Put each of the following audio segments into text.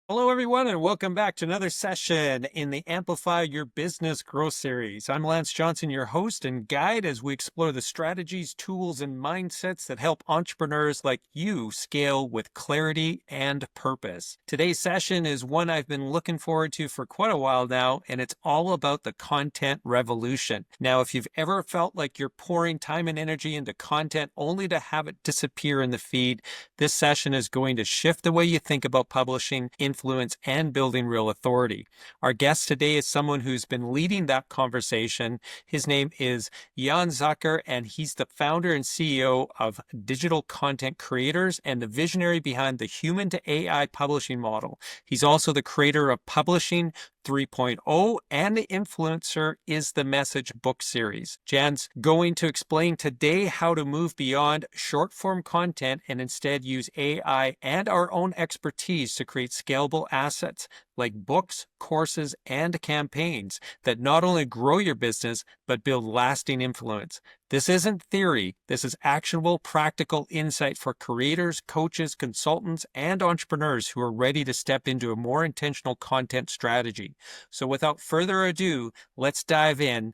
Hello, everyone, and welcome back to another session in the Amplify Your Business Growth Series. I'm Lance Johnson, your host and guide, as we explore the strategies, tools, and mindsets that help entrepreneurs like you scale with clarity and purpose. Today's session is one I've been looking forward to for quite a while now, and it's all about the content revolution. Now, if you've ever felt like you're pouring time and energy into content only to have it disappear in the feed, this session is going to shift the way you think about publishing, influence, and building real authority. Our guest today is someone who's been leading that conversation. His name is Jan Zucker, and he's the founder and CEO of Digital Content Creators and the visionary behind the human to AI publishing model. He's also the creator of Publishing 3.0 and the Influencer is the Message book series. Jan's going to explain today how to move beyond short form content and instead use AI and our own expertise to create scalable assets like books, courses, and campaigns that not only grow your business, but build lasting influence. This isn't theory. This is actionable, practical insight for creators, coaches, consultants, and entrepreneurs who are ready to step into a more intentional content strategy. So without further ado, let's dive in.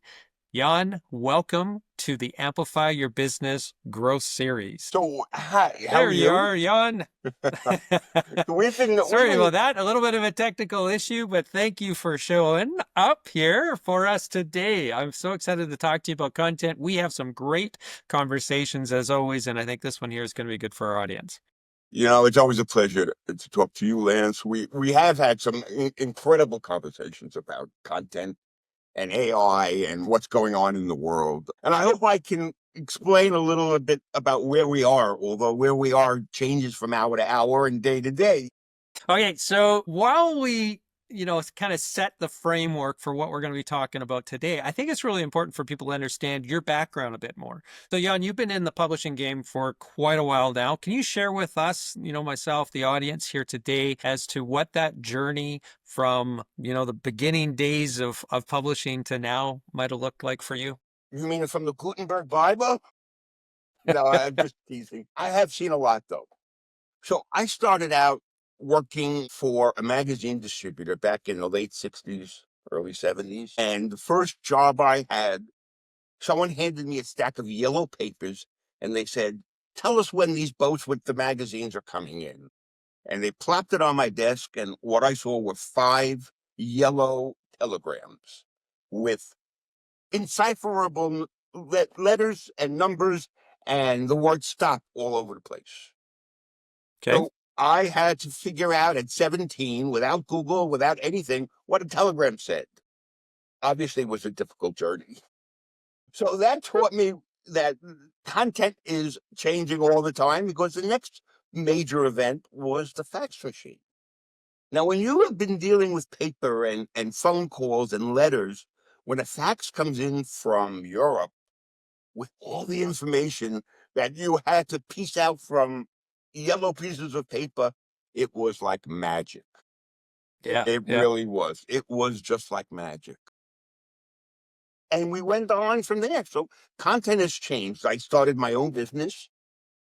Jan, welcome to the Amplify Your Business Growth Series. So, hi, how There are you you? are, Jan. Sorry about that. A little bit of a technical issue, but thank you for showing up here for us today. I'm so excited to talk to you about content. We have some great conversations as always, and I think this one here is going to be good for our audience. It's always a pleasure to talk to you, Lance. We have had some incredible conversations about content and AI and what's going on in the world. And I hope I can explain a little bit about where we are, although where we are changes from hour to hour and day to day. Okay, so while we kind of set the framework for what we're going to be talking about today, I think it's really important for people to understand your background a bit more. So, Jan, you've been in the publishing game for quite a while now. Can you share with us, myself, the audience here today, as to what that journey from, the beginning days of publishing to now might have looked like for you? You mean from the Gutenberg Bible? No, I'm just teasing. I have seen a lot, though. So I started out working for a magazine distributor back in the late 60s, early 70s. And the first job I had, someone handed me a stack of yellow papers and they said, tell us when these boats with the magazines are coming in. And they plopped it on my desk, and what I saw were 5 yellow telegrams with indecipherable letters and numbers and the word stop all over the place. Okay. So I had to figure out at 17, without Google, without anything, what a telegram said. Obviously, it was a difficult journey. So that taught me that content is changing all the time, because the next major event was the fax machine. Now, when you have been dealing with paper and phone calls and letters, when a fax comes in from Europe with all the information that you had to piece out from yellow pieces of paper, it was like magic. Yeah. It really was. It was just like magic. And we went on from there. So content has changed. I started my own business.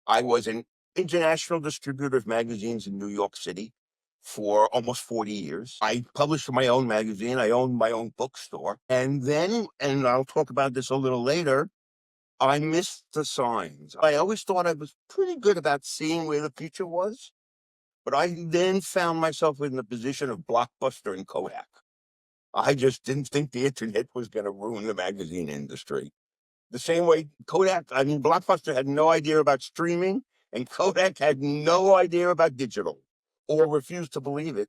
I was an international distributor of magazines in New York City for almost 40 years. I published my own magazine. I owned my own bookstore. And then, and I'll talk about this a little later, I missed the signs. I always thought I was pretty good about seeing where the future was, but I then found myself in the position of Blockbuster and Kodak. I just didn't think the internet was going to ruin the magazine industry. The same way Blockbuster had no idea about streaming, and Kodak had no idea about digital, or refused to believe it.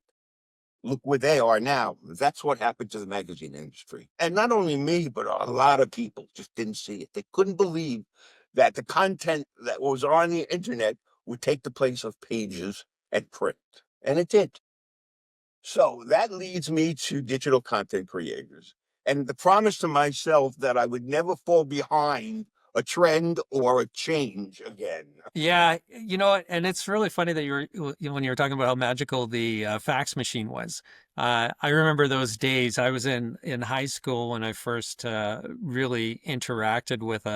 Look where they are now. That's what happened to the magazine industry. And not only me, but a lot of people just didn't see it. They couldn't believe that the content that was on the internet would take the place of pages and print. And it did. So that leads me to digital content creators and the promise to myself that I would never fall behind a trend or a change again. Yeah, and it's really funny that when you were talking about how magical the fax machine was. I remember those days. I was in high school when I first really interacted with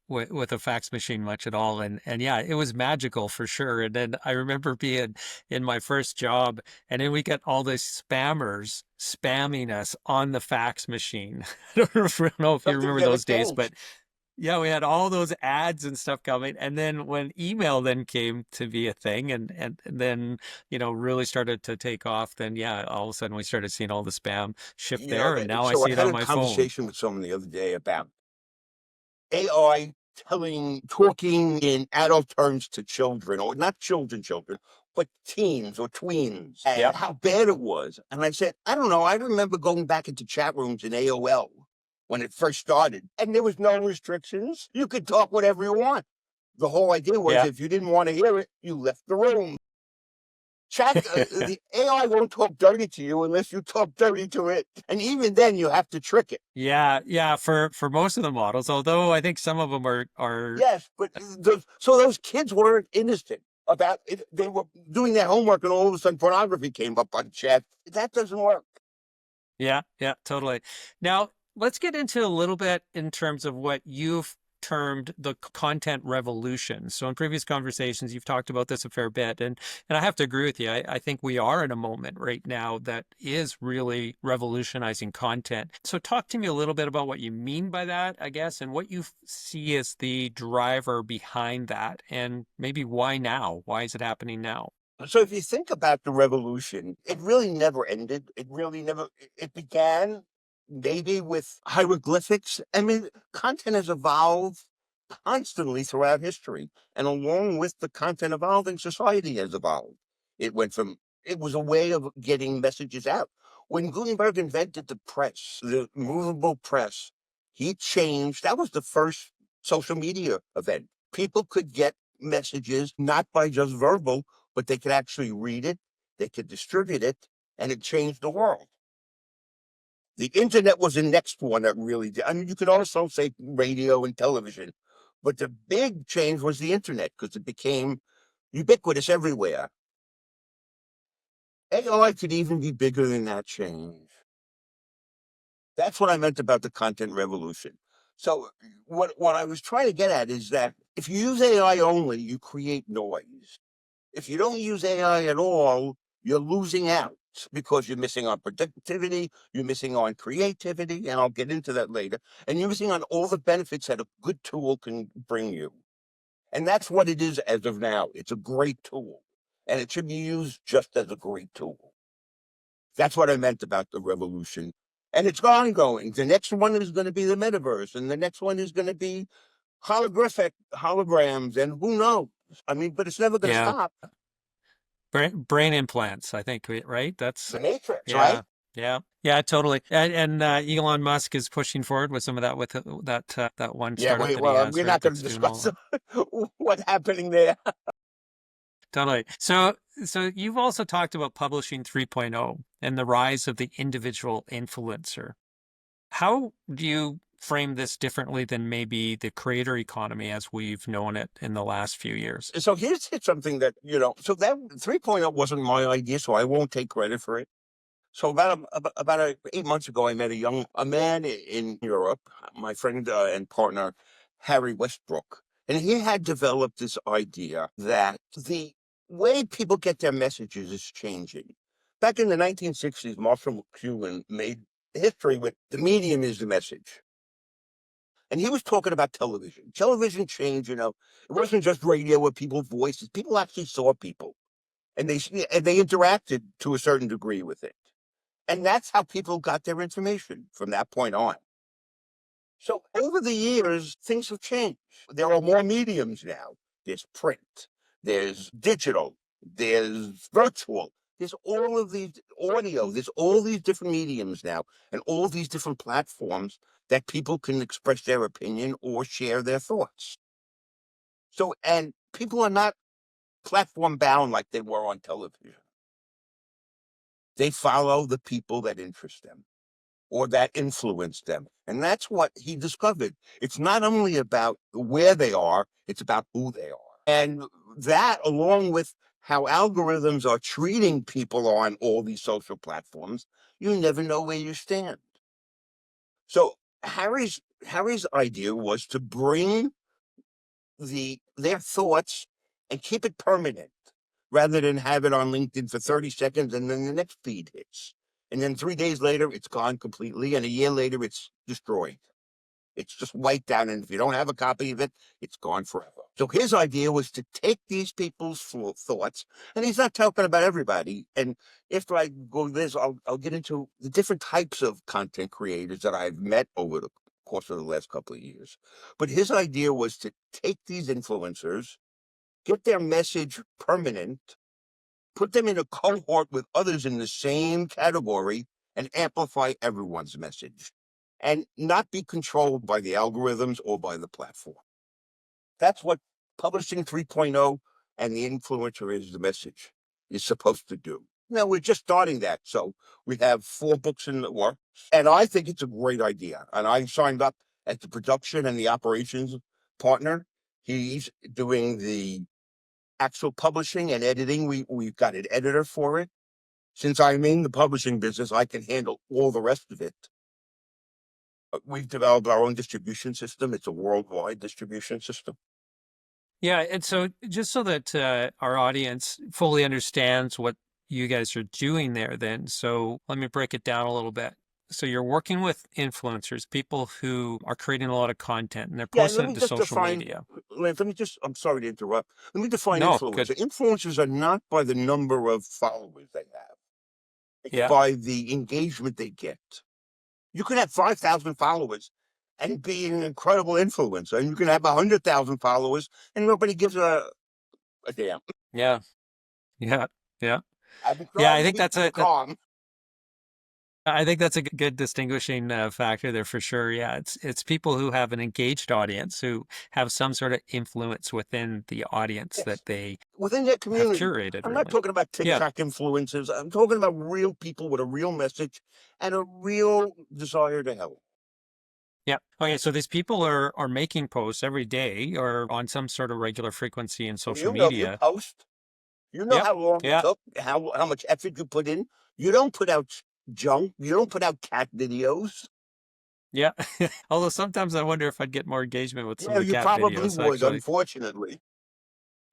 with a fax machine much at all. And yeah, it was magical for sure. And then I remember being in my first job, and then we get all these spammers spamming us on the fax machine. I don't know if you Something's remember never those days, but changed. yeah, we had all those ads and stuff coming. And then when email then came to be a thing and then, really started to take off, then yeah, all of a sudden we started seeing all the spam shift there. And now I So I see it had on a my phone. conversation with someone the other day about AI talking in adult terms to children, or not children, but teens or tweens, and Yeah. how bad it was. And I said, I don't know. I remember going back into chat rooms in AOL when it first started, and there was no restrictions. You could talk whatever you want. The whole idea was Yeah. if you didn't want to hear it, you left the room. The AI won't talk dirty to you unless you talk dirty to it. And even then, you have to trick it. Yeah, yeah, for most of the models, although I think some of them are Yes, but so those kids weren't innocent about it. They were doing their homework, and all of a sudden, pornography came up on chat. That doesn't work. yeah, yeah, totally. Now, let's get into a little bit in terms of what you've termed the content revolution. So in previous conversations, you've talked about this a fair bit, and I have to agree with you. I think we are in a moment right now that is really revolutionizing content. So talk to me a little bit about what you mean by that, I guess, and what you see as the driver behind that, and maybe why now? Why is it happening now? So if you think about the revolution, it really never ended. It really never. It began maybe with hieroglyphics. I mean, content has evolved constantly throughout history, and along with the content evolving, society has evolved. It went from it was a way of getting messages out. When Gutenberg invented the press, the movable press, he changed. That was the first social media event. People could get messages not by just verbal, but they could actually read it, they could distribute it, and it changed the world. The internet was the next one that really did. I mean, you could also say radio and television, but the big change was the internet because it became ubiquitous everywhere. AI could even be bigger than that change. That's what I meant about the content revolution. So what I was trying to get at is that if you use AI only, you create noise. If you don't use AI at all, you're losing out because you're missing on productivity, you're missing on creativity, and I'll get into that later, and you're missing on all the benefits that a good tool can bring you. And that's what it is as of now. It's a great tool, and it should be used just as a great tool. That's what I meant about the revolution. And it's ongoing. The next one is going to be the metaverse, and the next one is going to be holograms, and who knows? I mean, but it's never going to Yeah. stop. Brain implants, I think, right? That's, The Matrix, right? yeah, yeah, yeah, totally. And Elon Musk is pushing forward with some of that with that one Yeah, startup wait, that he well, has, we're right? not going to That's doing all discuss that. what's happening there. Totally. So you've also talked about publishing 3.0 and the rise of the individual influencer. How do you frame this differently than maybe the creator economy as we've known it in the last few years? So here's something that, so that 3.0 wasn't my idea, so I won't take credit for it. So about 8 months ago, I met a man in Europe, my friend and partner, Harry Westbrook. And he had developed this idea that the way people get their messages is changing. Back in the 1960s, Marshall McLuhan made history with the medium is the message. And he was talking about television. Television changed, it wasn't just radio with people's voices. People actually saw people and they interacted to a certain degree with it. And that's how people got their information from that point on. So over the years, things have changed. There are more mediums now. There's print, there's digital, there's virtual, there's all of these audio, there's all these different mediums now, and all these different platforms that people can express their opinion or share their thoughts. So, and people are not platform bound like they were on television. They follow the people that interest them or that influence them. And that's what he discovered. It's not only about where they are, it's about who they are. And that, along with how algorithms are treating people on all these social platforms, you never know where you stand. So Harry's idea was to bring their thoughts and keep it permanent rather than have it on LinkedIn for 30 seconds and then the next feed hits. And then 3 days later, it's gone completely. And a year later, it's destroyed. It's just wiped out. And if you don't have a copy of it, it's gone forever. So his idea was to take these people's thoughts, and he's not talking about everybody. And after I go this, I'll get into the different types of content creators that I've met over the course of the last couple of years. But his idea was to take these influencers, get their message permanent, put them in a cohort with others in the same category, and amplify everyone's message and not be controlled by the algorithms or by the platform. That's what publishing 3.0 and the influencer is the message is supposed to do. Now, we're just starting that. So we have 4 books in the works, and I think it's a great idea. And I signed up as the production and the operations partner. He's doing the actual publishing and editing. We've got an editor for it. Since I'm in the publishing business, I can handle all the rest of it. We've developed our own distribution system. It's a worldwide distribution system. Yeah, and so just so that our audience fully understands what you guys are doing there, then, so let me break it down a little bit. So you're working with influencers, people who are creating a lot of content, and they're Yeah, and let posting me it to just social define, media. Lance, I'm sorry to interrupt. Let me define No, good. influencer. Influencers are not by the number of followers they have. It's Yeah, by the engagement they get. You can have 5,000 followers and be an incredible influencer, and you can have 100,000 followers and nobody gives a damn. yeah, yeah, yeah. I've been Yeah, trying to keep calm. I think that's a good distinguishing factor there for sure. Yeah, it's people who have an engaged audience who have some sort of influence within the audience Yes, that they within that have community. curated, I'm not really. talking about Yeah, TikTok influencers. I'm talking about real people with a real message and a real desire to help. yeah. Okay, so these people are making posts every day or on some sort of regular frequency in And social you know, you media. post. You know Yep. how long it Yeah. took, how much effort you put in. You don't put out junk. You don't put out cat videos. Yeah. Although sometimes I wonder if I'd get more engagement with some Yeah, of the you cat probably videos, would, actually. unfortunately.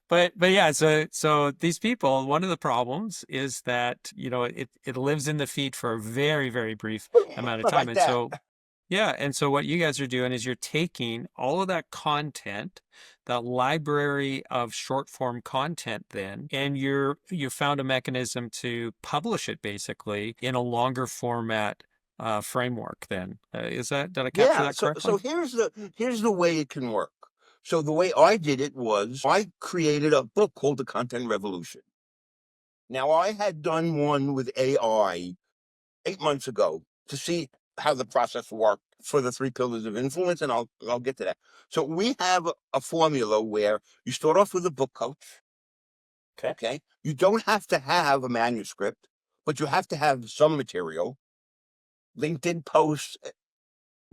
But yeah, so these people, one of the problems is that, it lives in the feed for a very, very brief amount of time. Like And that. so yeah, and so what you guys are doing is you're taking all of that content, that library of short form content then, and you found a mechanism to publish it basically in a longer format framework then. Did I capture Yeah. that So correctly? here's the way it can work. So the way I did it was I created a book called The Content Revolution. Now I had done one with AI 8 months ago to see how the process worked for the 3 pillars of influence, and I'll get to that. So we have a formula where you start off with a book coach. Okay. Okay. You don't have to have a manuscript, but you have to have some material, LinkedIn posts,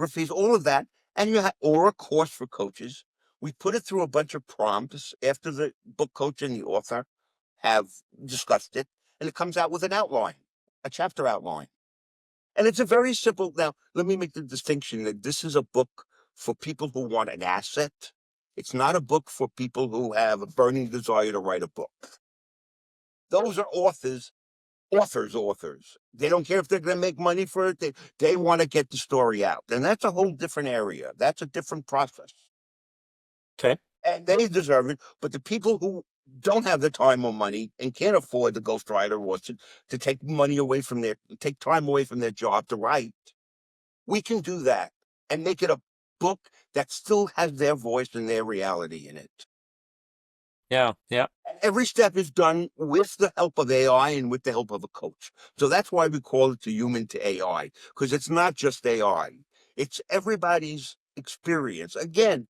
fees, all of that, and you have or a course for coaches. We put it through a bunch of prompts after the book coach and the author have discussed it, and it comes out with an outline, a chapter outline. And it's a very simple. Now, let me make the distinction that this is a book for people who want an asset. It's not a book for people who have a burning desire to write a book. Those are authors. They don't care if they're going to make money for it. They want to get the story out. And that's a whole different area. That's a different process. Okay. And they deserve it. But the people who don't have the time or money and can't afford the ghostwriter or to take time away from their job to write, we can do that and make it a book that still has their voice and their reality in it. Yeah. Yeah. Every step is done with the help of AI and with the help of a coach. So that's why we call it the human to AI, because it's not just AI. It's everybody's experience. Again,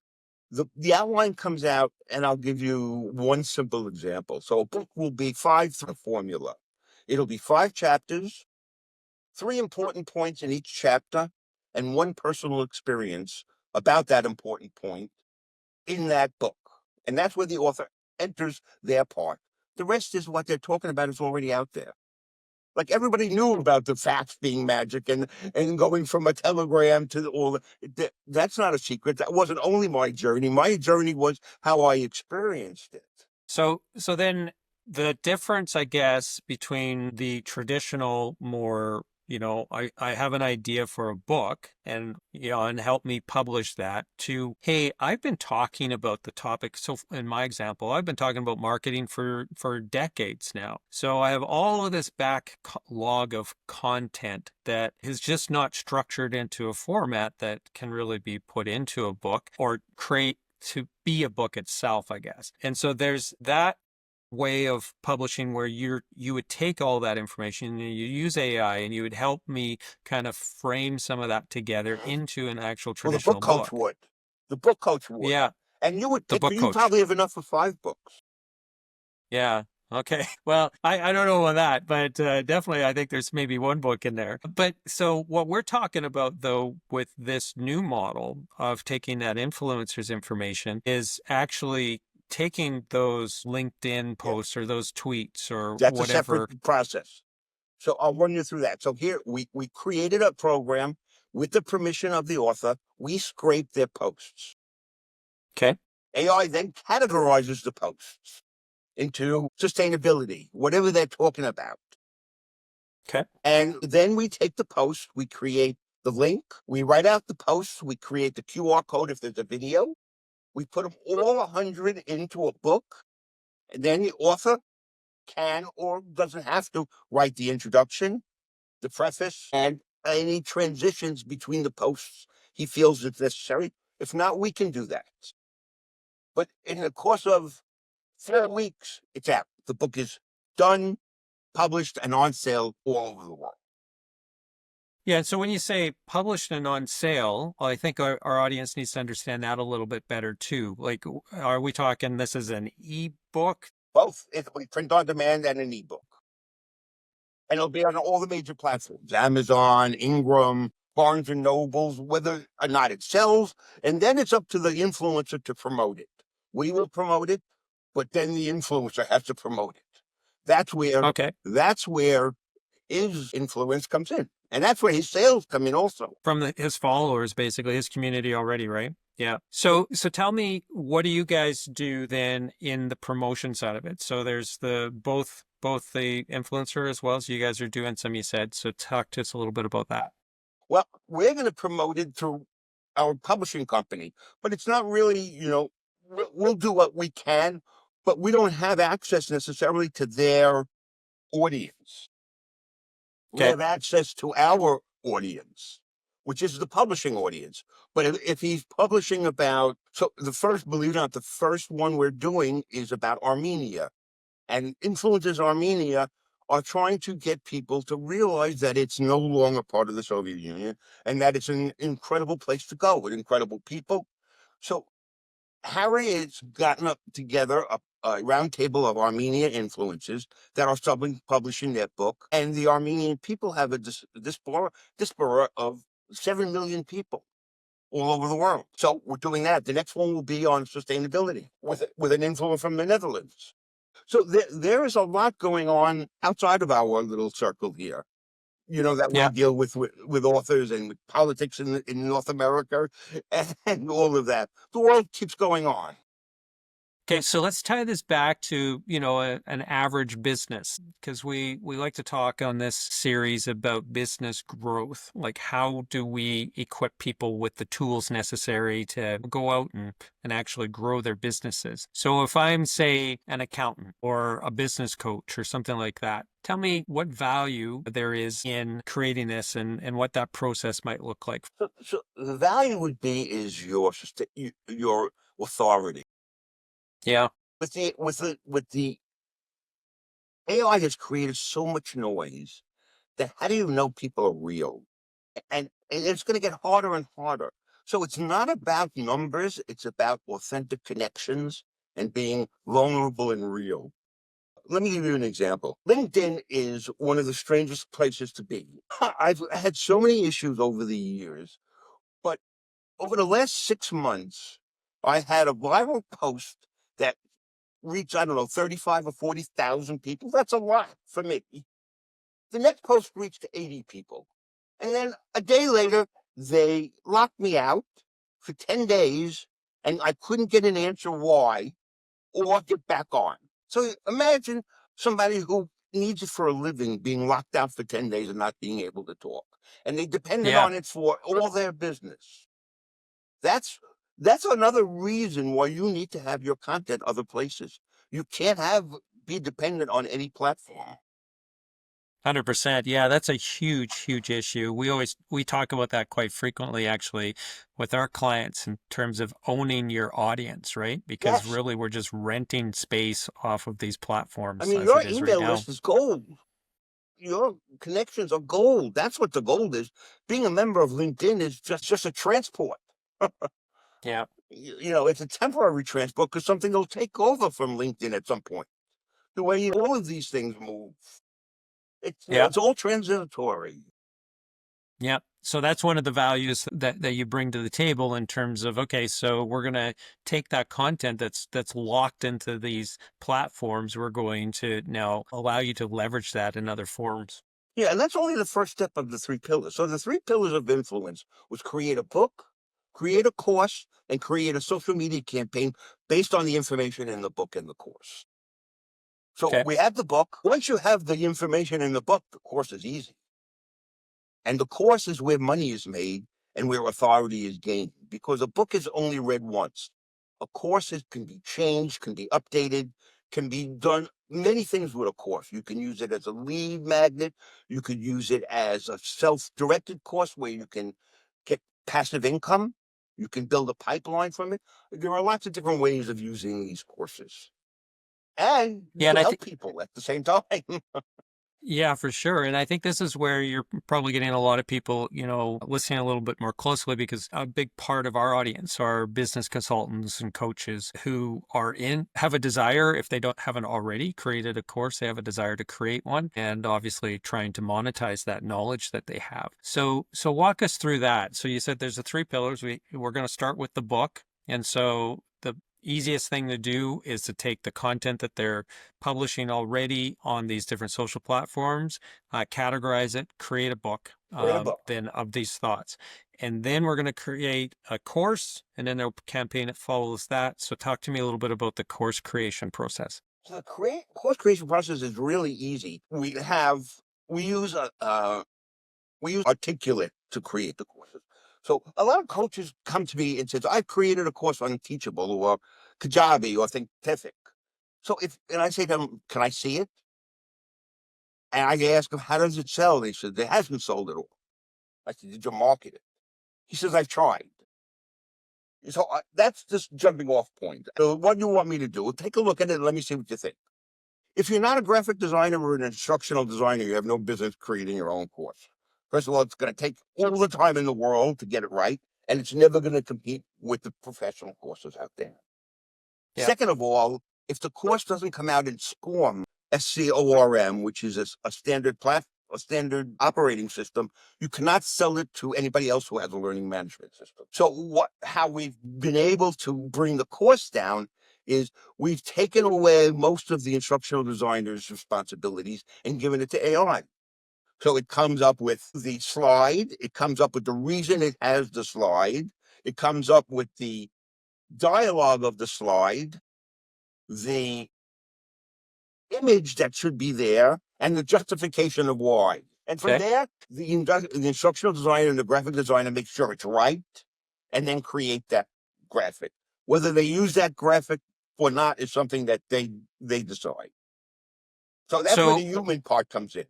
the outline comes out, and I'll give you one simple example. So a book will be through formula. It'll be 5 chapters, 3 important points in each chapter, and one personal experience about that important point in that book. And that's where the author enters their part. The rest is what they're talking about is already out there. Like everybody knew about the fax being magic and going from a telegram to all that's not a secret. That wasn't only my journey. My journey was how I experienced it. So then the difference, I guess, between the traditional more, I have an idea for a book and, and help me publish that to, hey, I've been talking about the topic. So in my example, I've been talking about marketing for decades now. So I have all of this backlog of content that is just not structured into a format that can really be put into a book or create to be a book itself, I guess. And so there's that way of publishing where you would take all that information and you use AI and you would help me kind of frame some of that together into an actual Well, the book traditional coach book. would. The book coach would. Yeah, And you would the pick, book you coach. probably have enough for 5 books. Yeah. Okay. Well, I don't know on that, but definitely I think there's maybe one book in there. But so what we're talking about though with this new model of taking that influencer's information is actually taking those LinkedIn Yeah. posts or those tweets or That's a whatever. separate process. So I'll run you through that. So here we created a program with the permission of the author. We scrape their posts. Okay. AI then categorizes the posts into sustainability, whatever they're talking about. Okay. And then we take the post, we create the link, we write out the posts, we create the QR code if there's a video, we put them all 100 into a book, and then the author can or doesn't have to write the introduction, the preface, and any transitions between the posts he feels it's necessary. If not, we can do that. But in the course of 4 weeks, it's out. The book is done, published, and on sale all over the world. Yeah. So when you say published and on sale, well, I think our audience needs to understand that a little bit better too. Like, are we talking this is an ebook? Both. It'll be print on demand and an ebook. And it'll be on all the major platforms, Amazon, Ingram, Barnes and Nobles, whether or not it sells. And then it's up to the influencer to promote it. We will promote it, but then the influencer has to promote it. Okay. That's where his influence comes in. And that's where his sales come in also. From his followers, basically his community already, right? Yeah. So tell me, what do you guys do then in the promotion side of it? So there's the both the influencer as well as you guys are doing some, you said. So talk to us a little bit about that. Well, we're going to promote it through our publishing company, but it's not really, we'll do what we can, but we don't have access necessarily to their audience. We Okay. have access to our audience, which is the publishing audience. But if he's publishing about, so believe it or not, the first one we're doing is about Armenia. And influences Armenia are trying to get people to realize that it's no longer part of the Soviet Union and that it's an incredible place to go with incredible people. So Harry has gotten up together a round table of Armenia influences that are publishing their book. And the Armenian people have a diaspora of 7 million people all over the world. So we're doing that. The next one will be on sustainability with an influence from the Netherlands. So there is a lot going on outside of our little circle here, that we Yeah. deal with authors and with politics in North America and all of that. The world keeps going on. Okay, so let's tie this back to, an average business because we like to talk on this series about business growth. Like how do we equip people with the tools necessary to go out and actually grow their businesses? So if I'm, say, an accountant or a business coach or something like that, tell me what value there is in creating this and what that process might look like. So the value would be is your authority. Yeah. With the AI has created so much noise that how do you know people are real? And it's going to get harder and harder. So it's not about numbers, it's about authentic connections and being vulnerable and real. Let me give you an example. LinkedIn is one of the strangest places to be. I've had so many issues over the years, but over the last 6 months, I had a viral post that reached, I don't know, 35 or 40,000 people. That's a lot for me. The next post reached 80 people. And then a day later, they locked me out for 10 days, and I couldn't get an answer why or get back on. So imagine somebody who needs it for a living being locked out for 10 days and not being able to talk. And they depended Yeah. on it for all their business. That's another reason why you need to have your content other places. You can't be dependent on any platform. 100%. Yeah, that's a huge issue. We talk about that quite frequently actually with our clients in terms of owning your audience, right? Because Yes. really we're just renting space off of these I platforms mean, as your it is right email now. list is gold. Your connections are gold. That's what the gold is. Being a member of LinkedIn is just a transport. Yeah. It's a temporary transport because something will take over from LinkedIn at some point. The way all of these things move, Yeah. it's all transitory. Yeah. So that's one of the values that you bring to the table in terms of, okay, so we're going to take that content that's locked into these platforms. We're going to now allow you to leverage that in other forms. Yeah, and that's only the first step of the 3 pillars. So the 3 pillars of influence was create a book, create a course, and create a social media campaign based on the information in the book and the course. So Okay. we have the book. Once you have the information in the book, the course is easy. And the course is where money is made and where authority is gained, because a book is only read once. A course can be changed, can be updated, can be done many things with a course. You can use it as a lead magnet. You could use it as a self-directed course where you can get passive income. You can build a pipeline from it. There are lots of different ways of using these courses. And you Yeah. can And I help think, people at the same time. yeah, for sure. And I think this is where you're probably getting a lot of people, listening a little bit more closely because a big part of our audience are business consultants and coaches who have a desire, if they haven't already created a course, they have a desire to create one and obviously trying to monetize that knowledge that they have. So walk us through that. So you said there's the 3 pillars. We're going to start with the book. And so the easiest thing to do is to take the content that they're publishing already on these different social platforms, categorize it, create a book, Read a book. then of these thoughts. And then we're going to create a course and then a campaign that follows that. So talk to me a little bit about the course creation process. So the course creation process is really easy. We use Articulate to create the courses. So a lot of coaches come to me and says, "I've created a course on Teachable or Kajabi or Thinkific." And I say to them, "Can I see it?" And I ask them, "How does it sell?" They said, "It hasn't sold at all." I said, "Did you market it?" He says, "I've tried." So that's just jumping off point. So what do you want me to do? Take a look at it and let me see what you think. If you're not a graphic designer or an instructional designer, you have no business creating your own course. First of all, it's going to take all the time in the world to get it right, and it's never going to compete with the professional courses out there. Yeah. Second of all, if the course doesn't come out in SCORM, SCORM, which is a standard operating system, you cannot sell it to anybody else who has a learning management system. So how we've been able to bring the course down is we've taken away most of the instructional designer's responsibilities and given it to AI. So it comes up with the slide, it comes up with the reason it has the slide, it comes up with the dialogue of the slide, the image that should be there, and the justification of why. And from Okay. there, the instructional designer and the graphic designer make sure it's right, and then create that graphic. Whether they use that graphic or not is something that they decide. So that's where the So human part comes in.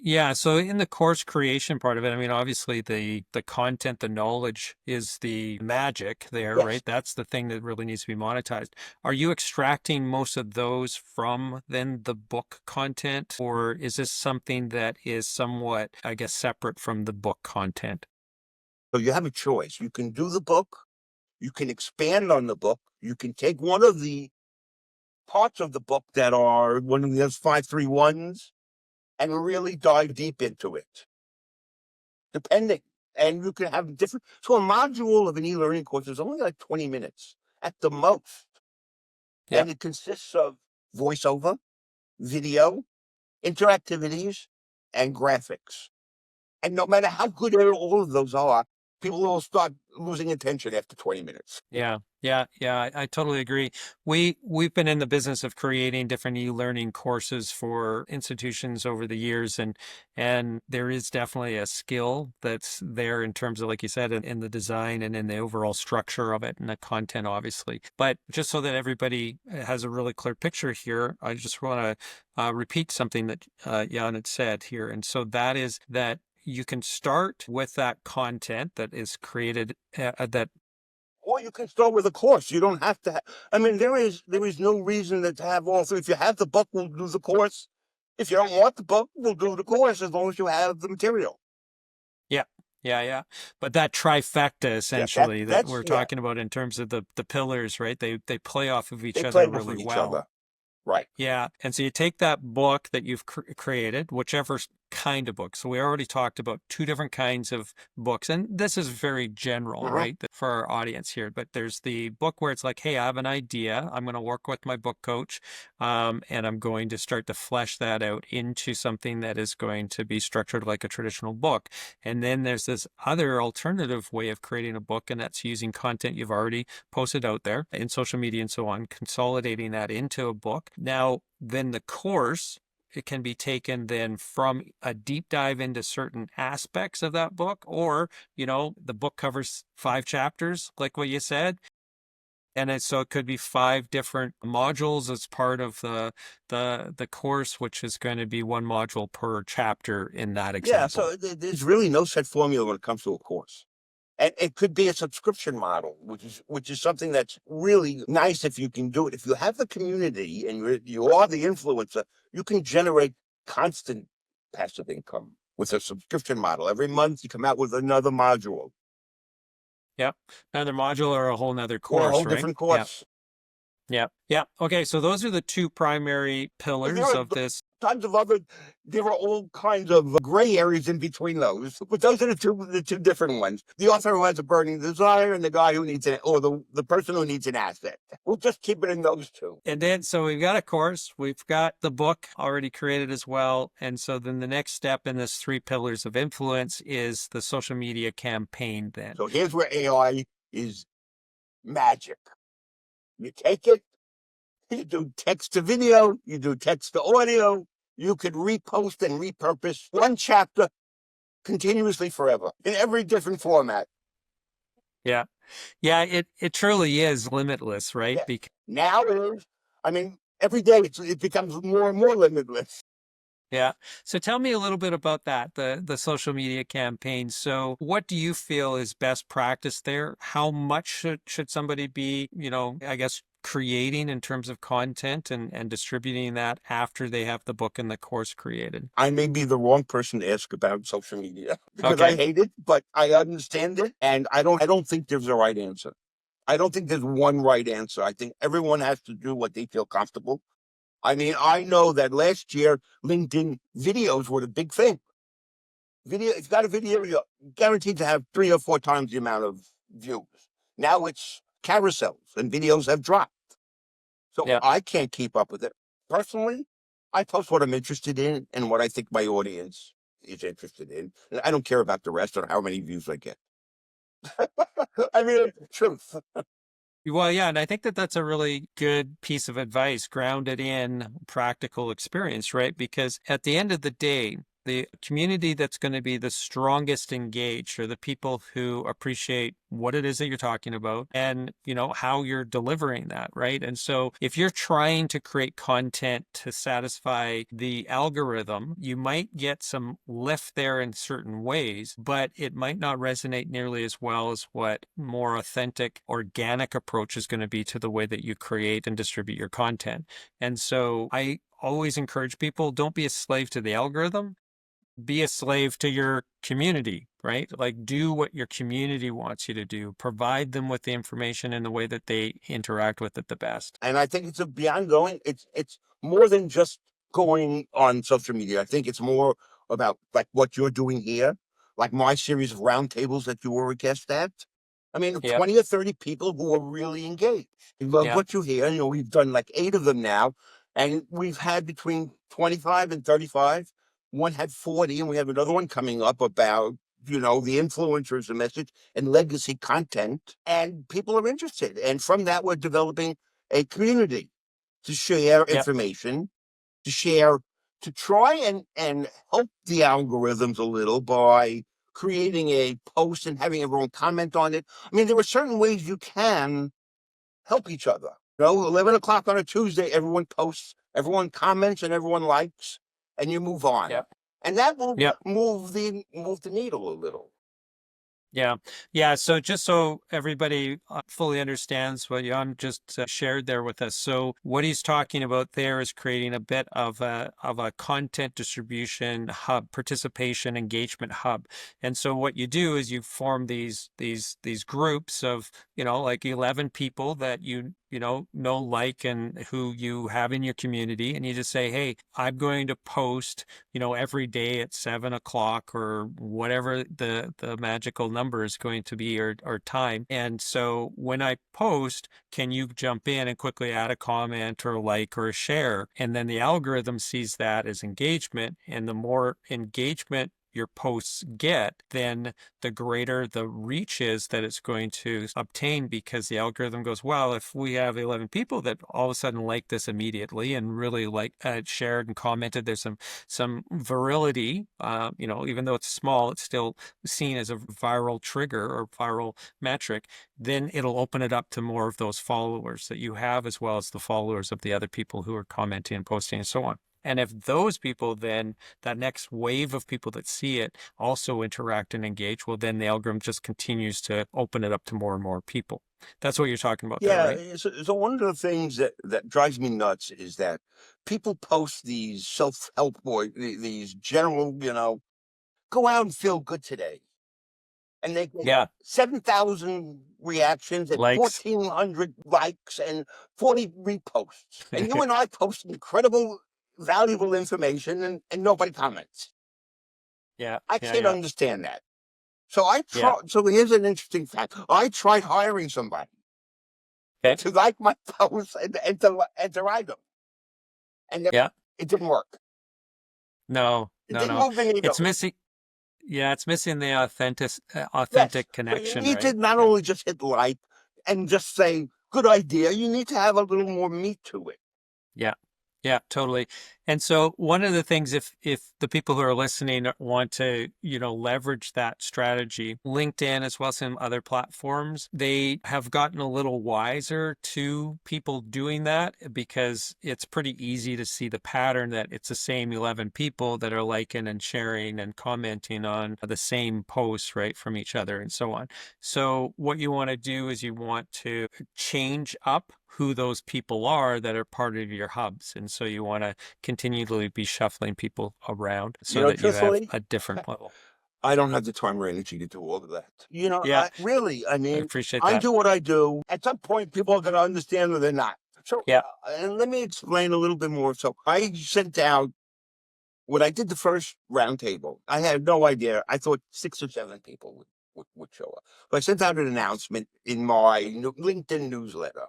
yeah, so in the course creation part of it, I mean, obviously the content, the knowledge is the magic there, Yes. right? That's the thing that really needs to be monetized. Are you extracting most of those from then the book content, or is this something that is somewhat, I guess, separate from the book content? So you have a choice. You can do the book, you can expand on the book, you can take one of the parts of the book that are one of those 531s and really dive deep into it, depending. And you can have different. So a module of an e-learning course is only like 20 minutes at the most. Yeah. And it consists of voiceover, video, interactivities, and graphics. And no matter how good all of those are, people will start losing attention after 20 minutes. Yeah, I totally agree. We've been in the business of creating different e-learning courses for institutions over the years, and there is definitely a skill that's there in terms of, like you said, in the design and in the overall structure of it and the content, obviously. But just so that everybody has a really clear picture here, I just want to repeat something that Jan had said here, and so that is that you can start with that content that is created that. Or you can start with a course. You don't have to. I mean, there is no reason to have all three. If you have the book, we'll do the course. If you don't want the book, we'll do the course as long as you have the material. Yeah, yeah. But that trifecta essentially that we're talking about in terms of the pillars, right? They play off of each other really well. Right. Yeah. And so you take that book that you've created, whichever kind of book. So we already talked about two different kinds of books. And this is very general, right, for our audience here. But there's the book where it's like, hey, I have an idea. I'm going to work with my book coach. And I'm going to start to flesh that out into something that is going to be structured like a traditional book. And then there's this other alternative way of creating a book, and that's using content you've already posted out there in social media and so on, consolidating that into a book. Now, then the course, it can be taken then from a deep dive into certain aspects of that book, or, the book covers 5 chapters, like what you said. And so it could be 5 different modules as part of the course, which is going to be 1 module per chapter in that example. Yeah, so there's really no set formula when it comes to a course. And it could be a subscription model, which is something that's really nice if you can do it. If you have the community and you are the influencer, you can generate constant passive income with a subscription model. Every month you come out with another module. Yep. Another module or a whole nother course, or a whole right? different course. Yeah. Okay, so those are the 2 primary pillars of this. Tons of other, there are all kinds of gray areas in between those, but those are the two different ones. The author who has a burning desire and the guy who needs or the person who needs an asset. We'll just keep it in those 2. And then, so we've got a course, we've got the book already created as well. And so then the next step in this 3 pillars of influence is the social media campaign then. So here's where AI is magic. You take it, you do text to video, you do text to audio, you could repost and repurpose 1 chapter continuously forever in every different format. Yeah, it truly is limitless, right? Yeah. Now it is. I mean, every day it becomes more and more limitless. Yeah. So tell me a little bit about that, the social media campaign. So what do you feel is best practice there? How much should somebody be, I guess, creating in terms of content and distributing that after they have the book and the course created? I may be the wrong person to ask about social media because I hate it, but I understand it, and I don't think there's a right answer. I don't think there's one right answer. I think everyone has to do what they feel comfortable. I mean, I know that last year LinkedIn videos were the big thing. If you got a video, you're guaranteed to have 3 or 4 times the amount of views. Now it's carousels and videos have dropped. So I can't keep up with it. Personally, I post what I'm interested in and what I think my audience is interested in. And I don't care about the rest or how many views I get. I mean, truth. Well, yeah, and I think that that's a really good piece of advice, grounded in practical experience, right? Because at the end of the day, the community that's going to be the strongest engaged are the people who appreciate what it is that you're talking about and, how you're delivering that, right? And so if you're trying to create content to satisfy the algorithm, you might get some lift there in certain ways, but it might not resonate nearly as well as what more authentic, organic approach is going to be to the way that you create and distribute your content. And so I always encourage people, don't be a slave to the algorithm. Be a slave to your community, right? Like, do what your community wants you to do. Provide them with the information in the way that they interact with it the best. And I think it's beyond going. It's more than just going on social media. I think it's more about like what you're doing here, like my series of roundtables that you were a guest at. I mean, 20 or 30 people who are really engaged. I love what you hear. We've done like 8 of them now, and we've had between 25 and 35 one had 40, and we have another one coming up about, the influencers, the message, and legacy content. And people are interested. And from that, we're developing a community to share Yep. information, to try and help the algorithms a little by creating a post and having everyone comment on it. I mean, there are certain ways you can help each other. 11 o'clock on a Tuesday, everyone posts, everyone comments, and everyone likes, and you move on. Yep. And that will Yep. move the needle a little. Yeah. Yeah. So just so everybody fully understands what Jan just shared there with us. So what he's talking about there is creating a bit of a content distribution hub, participation engagement hub. And so what you do is you form these groups of, like 11 people that you know, like, and who you have in your community. And you just say, hey, I'm going to post, every day at 7 o'clock or whatever the magical number is going to be, or time. And so when I post, can you jump in and quickly add a comment or a like or a share? And then the algorithm sees that as engagement. And the more engagement your posts get, then the greater the reach is that it's going to obtain, because the algorithm goes, well, if we have 11 people that all of a sudden like this immediately and really like shared and commented, there's some virility, even though it's small, it's still seen as a viral trigger or viral metric, then it'll open it up to more of those followers that you have, as well as the followers of the other people who are commenting and posting and so on. And if those people, then that next wave of people that see it also interact and engage, well, then the algorithm just continues to open it up to more and more people. That's what you're talking about there, right? So one of the things that drives me nuts is that people post these self-help or these general, go out and feel good today. And they get 7,000 reactions and Likes. 1,400 likes and 40 reposts. And you and I post incredible, valuable information, and nobody comments. I can't understand that. So So here's an interesting fact. I tried hiring somebody to like my posts and to write them, and it didn't work. No. It didn't move the needle. It's missing. Yeah, it's missing the authentic connection. So you need right? to not only just hit like and just say good idea. You need to have a little more meat to it. Yeah, totally. And so one of the things, if the people who are listening want to, leverage that strategy, LinkedIn as well as some other platforms, they have gotten a little wiser to people doing that, because it's pretty easy to see the pattern that it's the same 11 people that are liking and sharing and commenting on the same posts, right, from each other and so on. So what you want to do is you want to change up who those people are that are part of your hubs. And so you want to continually be shuffling people around so that you have a different level. I don't have the time or energy to do all of that. I mean, I appreciate I that. do what I do. At some point, people are going to understand or they're not. So, and let me explain a little bit more. So I sent out, when I did the first roundtable, I had no idea. I thought 6 or 7 people would show up. But I sent out an announcement in my LinkedIn newsletter,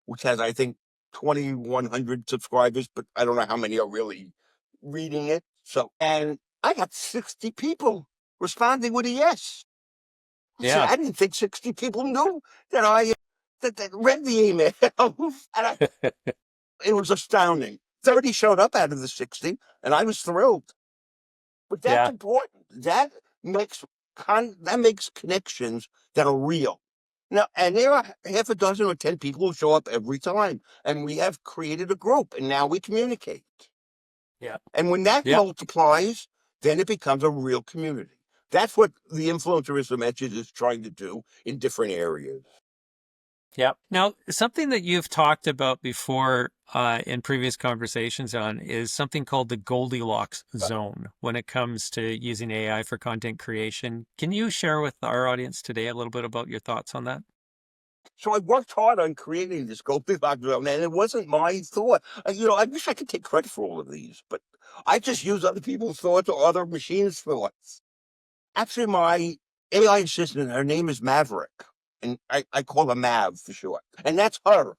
which has, I think, 2,100 subscribers, but I don't know how many are really reading it. So, and I got 60 people responding with a yes. I didn't think 60 people knew that that read the email. And it was astounding. 30 showed up out of the 60, and I was thrilled. But that's important. That makes connections that are real. Now, and there are half a dozen or 10 people who show up every time, and we have created a group, and now we communicate. And when that multiplies, then it becomes a real community. That's what the influencerism message is trying to do in different areas. Yeah. Now, something that you've talked about before in previous conversations on is something called the Goldilocks zone when it comes to using AI for content creation. Can you share with our audience today a little bit about your thoughts on that? So I worked hard on creating this Goldilocks zone, and it wasn't my thought. I wish I could take credit for all of these, but I just use other people's thoughts or other machines' thoughts. Actually, my AI assistant, her name is Maverick, and I call her Mav for short. And that's her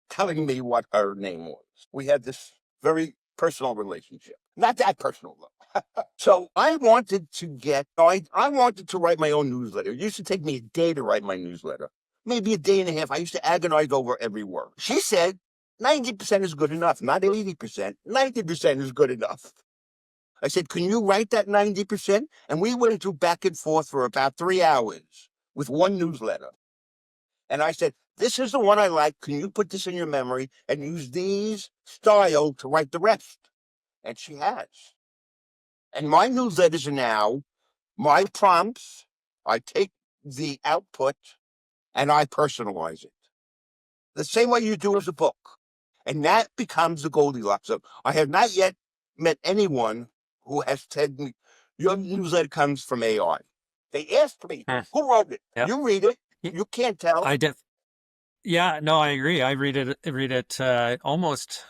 telling me what her name was. We had this very personal relationship. Not that personal, though. So I wanted to write my own newsletter. It used to take me a day to write my newsletter, maybe a day and a half. I used to agonize over every word. She said 90% is good enough, not 80%. 90% is good enough. I said, can you write that 90%? And we went through back and forth for about 3 hours with one newsletter. And I said, this is the one I like. Can you put this in your memory and use these style to write the rest? And she has. And my newsletters are now my prompts. I take the output and I personalize it the same way you do as a book. And that becomes the Goldilocks zone. I have not yet met anyone who has said me, your newsletter comes from AI. They asked me, who wrote it? Yeah. You read it. You can't tell. I did. Yeah, no, I agree. I read it almost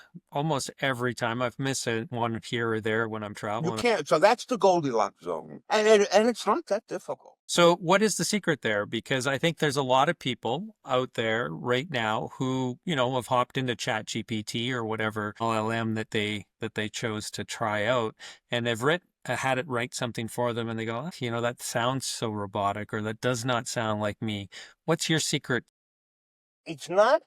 every time. I've missed one here or there when I'm You traveling. can't. So that's the Goldilocks zone. And it's not that difficult. So what is the secret there? Because I think there's a lot of people out there right now who, have hopped into ChatGPT or whatever LLM that they chose to try out, and they've had it write something for them, and they go, that sounds so robotic, or that does not sound like me. What's your secret? It's not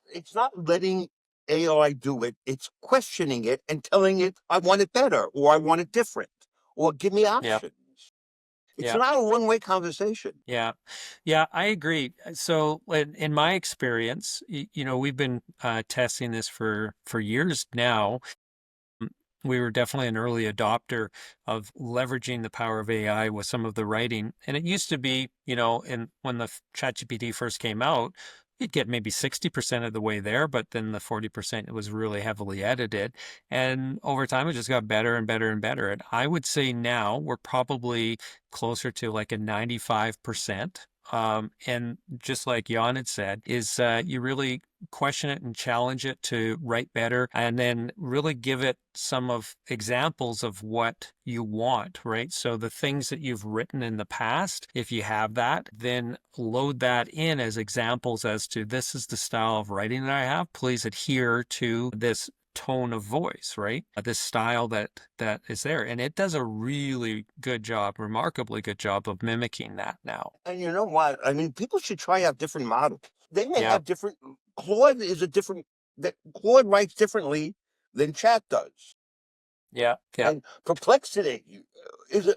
letting AI do it. It's questioning it and telling it, I want it better, or I want it different, or give me options. It's Yeah. not a one-way conversation. Yeah. I agree. So in my experience, we've been testing this for years now. We were definitely an early adopter of leveraging the power of AI with some of the writing. And it used to be, when the ChatGPT first came out, you'd get maybe 60% of the way there, but then the 40% was really heavily edited. And over time, it just got better and better and better. And I would say now we're probably closer to like a 95%. And just like Jan had said, is you really question it and challenge it to write better, and then really give it some of examples of what you want, right? So the things that you've written in the past, if you have that, then load that in as examples as to this is the style of writing that I have. Please adhere to this tone of voice, right? This style that is there. And it does a really good job, remarkably good job of mimicking that now. And you know what? I mean, people should try out different models. They may Yeah. have different. Claude Claude writes differently than Chat does. Yeah. And Perplexity is,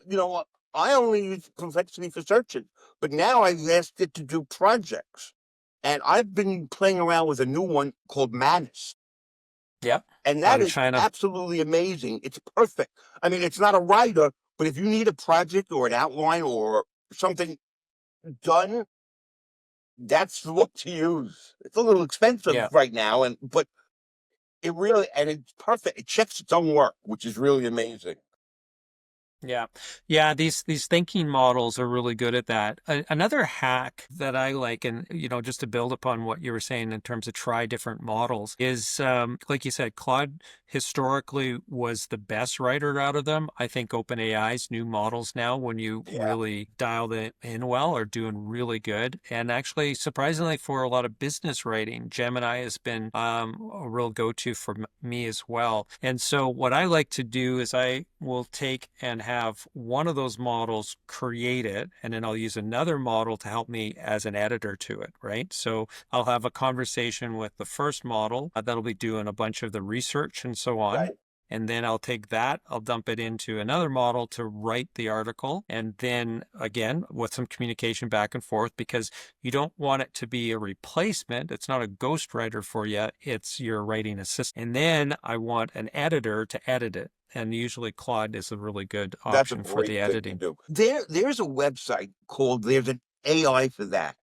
I only use Perplexity for searching, but now I've asked it to do projects. And I've been playing around with a new one called Manus. Yep. And that is absolutely amazing. It's perfect. I mean, it's not a writer, but if you need a project or an outline or something done, that's what to use. It's a little expensive right now, but it's perfect. It checks its own work, which is really amazing. Yeah. These thinking models are really good at that. Another hack that I like, and just to build upon what you were saying in terms of try different models, is like you said, Claude historically was the best writer out of them. I think OpenAI's new models now, when you really dial it in well, are doing really good. And actually, surprisingly, for a lot of business writing, Gemini has been a real go-to for me as well. And so what I like to do is I will take and have one of those models create it, and then I'll use another model to help me as an editor to it, right? So I'll have a conversation with the first model that'll be doing a bunch of the research and so on. Right. And then I'll take that, I'll dump it into another model to write the article. And then again, with some communication back and forth, because you don't want it to be a replacement. It's not a ghostwriter for you. It's your writing assistant. And then I want an editor to edit it. And usually Claude is a really good option for the editing. There's a website called There's an AI for That.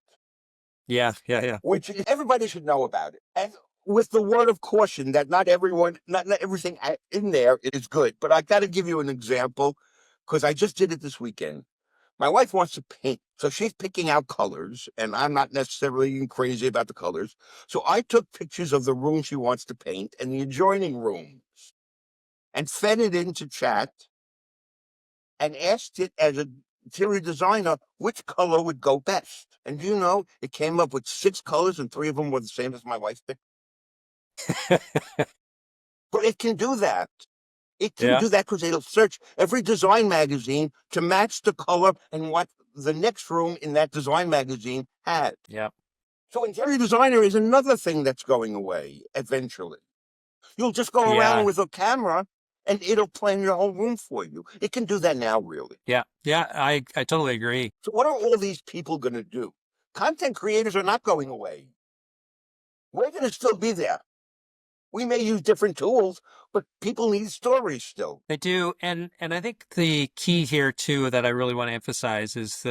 Yeah. Which everybody should know about it. And with the word of caution that not everything in there is good. But I got to give you an example because I just did it this weekend. My wife wants to paint, so she's picking out colors, and I'm not necessarily crazy about the colors. So I took pictures of the room she wants to paint and the adjoining rooms and fed it into Chat and asked it as a interior designer which color would go best. And it came up with 6 colors and 3 of them were the same as my wife picked. But it can do that. It can Yeah. do that because it'll search every design magazine to match the color and what the next room in that design magazine had. Yeah. So interior designer is another thing that's going away eventually. You'll just go around Yeah. with a camera and it'll plan your whole room for you. It can do that now, really. Yeah. Yeah. I totally agree. So what are all these people going to do? Content creators are not going away. We're going to still be there. We may use different tools, but people need stories still. They do. And I think the key here too that I really want to emphasize is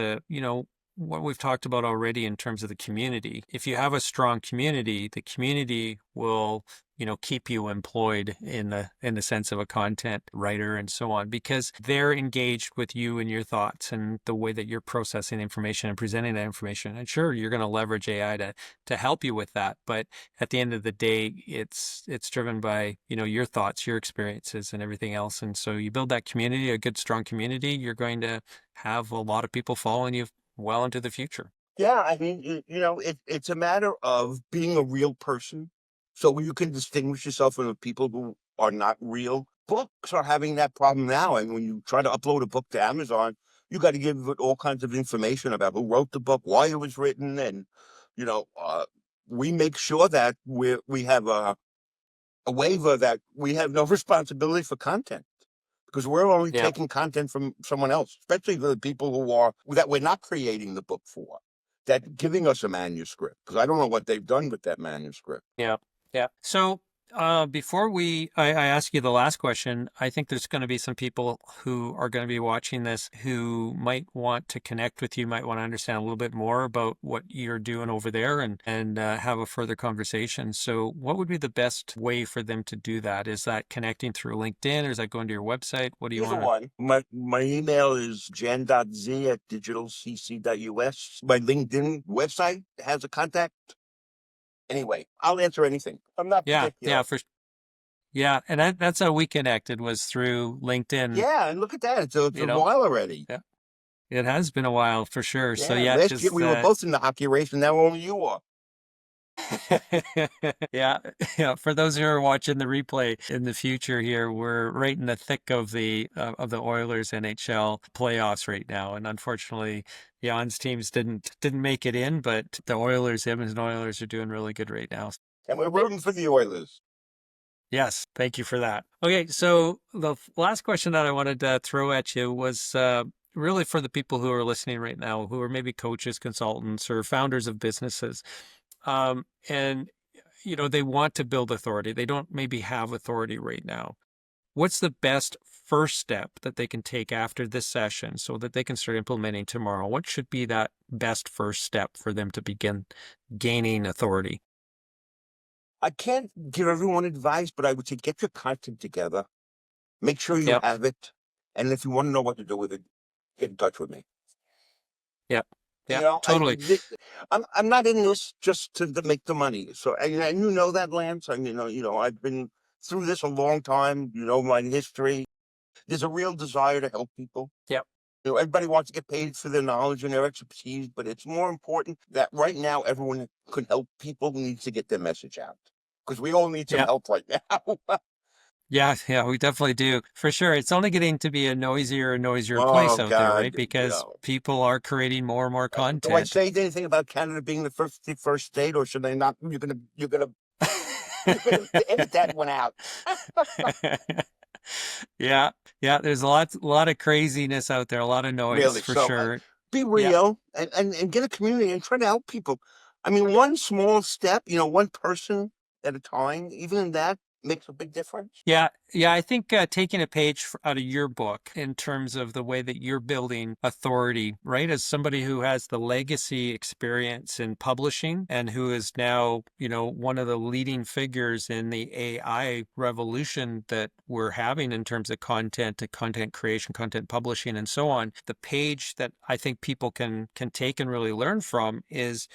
what we've talked about already in terms of the community. If you have a strong community, the community will, keep you employed in the sense of a content writer and so on, because they're engaged with you and your thoughts and the way that you're processing information and presenting that information. And sure, you're going to leverage AI to help you with that, but at the end of the day, it's driven by, your thoughts, your experiences, and everything else. And so you build that community, a good, strong community, you're going to have a lot of people following you well into the future. Yeah, I mean, it's a matter of being a real person, so you can distinguish yourself from the people who are not real. Books are having that problem now, and when you try to upload a book to Amazon, you got to give it all kinds of information about who wrote the book, why it was written, and you know, uh, we make sure that we have a waiver that we have no responsibility for content because we're only Yeah. taking content from someone else, especially the people who are that we're not creating the book for, that giving us a manuscript because I don't know what they've done with that manuscript. Yeah. Yeah. So before I ask you the last question, I think there's going to be some people who are going to be watching this who might want to connect with you, might want to understand a little bit more about what you're doing over there and have a further conversation. So what would be the best way for them to do that? Is that connecting through LinkedIn or is that going to your website? What do you Either want to? one. My email is jan.z@digitalcc.us. My LinkedIn website has a contact. Anyway, I'll answer anything. I'm not Yeah. particular. Yeah. Yeah. And that's how we connected was through LinkedIn, Yeah, and look at that. It's you a know. while already. Yeah. It has been a while for sure. So Yeah, yeah, last year just we were both in the hockey race, and now only you are. yeah, yeah. For those who are watching the replay in the future here, we're right in the thick of the Oilers NHL playoffs right now, and unfortunately, Jan's teams didn't make it in, but the Oilers, Edmonton Oilers, are doing really good right now. And we're rooting for the Oilers. Yes, thank you for that. Okay, so the last question that I wanted to throw at you was really for the people who are listening right now, who are maybe coaches, consultants, or founders of businesses. And they want to build authority. They don't maybe have authority right now. What's the best first step that they can take after this session so that they can start implementing tomorrow? What should be that best first step for them to begin gaining authority? I can't give everyone advice, but I would say get your content together. Make sure you Yep. have it. And if you want to know what to do with it, get in touch with me. Yep. You Yep. know, Totally. I'm not in this just to make the money. So and you know that, Lance. I mean, I've been through this a long time. You know my history. There's a real desire to help people. Yep. Everybody wants to get paid for their knowledge and their expertise, but it's more important that right now everyone who can help people needs to get their message out because we all need some Yep. help right now. Yeah, yeah, we definitely do. For sure. It's only getting to be a noisier and noisier place Oh out there, God, right? Because people are creating more and more do I content. say anything about Canada being the first state, or should I not? You're gonna edit that one out. Yeah, yeah, there's a lot of craziness out there, a lot of noise Really. for So sure. be Yeah. real and get a community and try to help people. I mean, one small step, one person at a time, even in that makes a big difference. Yeah, yeah, I think taking a page out of your book in terms of the way that you're building authority, right? As somebody who has the legacy experience in publishing and who is now, one of the leading figures in the AI revolution that we're having in terms of content and content creation, content publishing, and so on. The page that I think people can take and really learn from is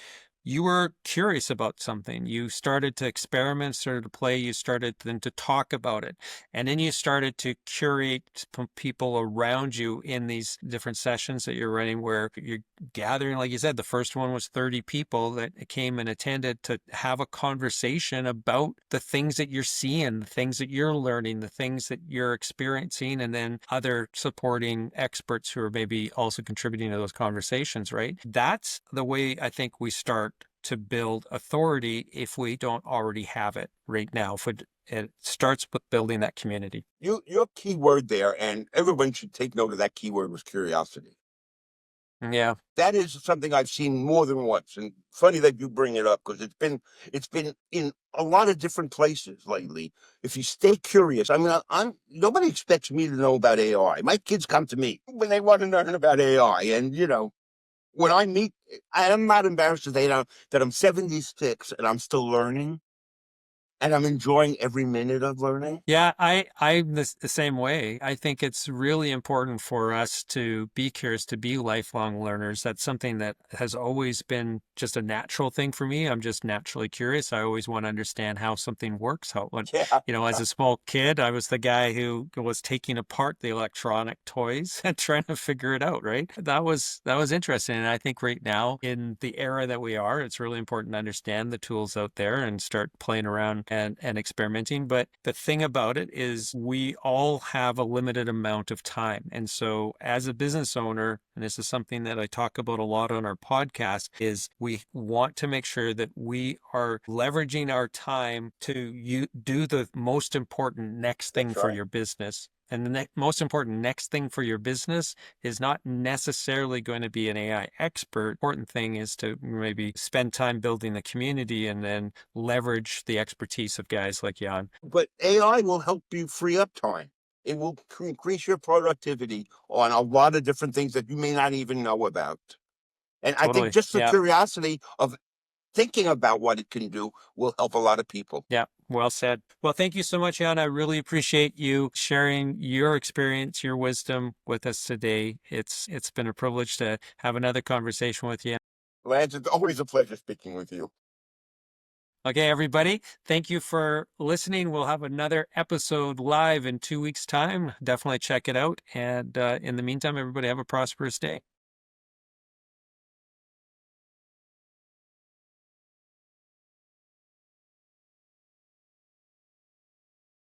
you were curious about something. You started to experiment, started to play, you started then to talk about it. And then you started to curate people around you in these different sessions that you're running where you're gathering, like you said, the first one was 30 people that came and attended to have a conversation about the things that you're seeing, the things that you're learning, the things that you're experiencing, and then other supporting experts who are maybe also contributing to those conversations, right? That's the way I think we start to build authority if we don't already have it right now. It starts with building that community. Your key word there, and everyone should take note of that keyword, was curiosity. Yeah. That is something I've seen more than once, and funny that you bring it up because it's been in a lot of different places lately. If you stay curious, I mean, I'm nobody expects me to know about AI. My kids come to me when they want to learn about AI, and when I meet, I am not embarrassed to say that I'm 76 and I'm still learning, and I'm enjoying every minute of learning. Yeah, I'm the same way. I think it's really important for us to be curious, to be lifelong learners. That's something that has always been just a natural thing for me. I'm just naturally curious. I always want to understand how something works. Yeah, As a small kid, I was the guy who was taking apart the electronic toys and trying to figure it out, right? That was interesting. And I think right now in the era that we are, it's really important to understand the tools out there and start playing around and experimenting. But the thing about it is we all have a limited amount of time. And so as a business owner, and this is something that I talk about a lot on our podcast, is we want to make sure that we are leveraging our time to do the most important next thing that's for right. your business. And the most important next thing for your business is not necessarily going to be an AI expert. Important thing is to maybe spend time building the community and then leverage the expertise of guys like Jan. But AI will help you free up time. It will increase your productivity on a lot of different things that you may not even know about. And I think Totally. just the Yeah. curiosity of thinking about what it can do will help a lot of people. Yeah. Well said. Well, thank you so much, Jan. I really appreciate you sharing your experience, your wisdom with us today. It's been a privilege to have another conversation with you. Lance, it's always a pleasure speaking with you. Okay, everybody, thank you for listening. We'll have another episode live in 2 weeks' time. Definitely check it out. And in the meantime, everybody have a prosperous day.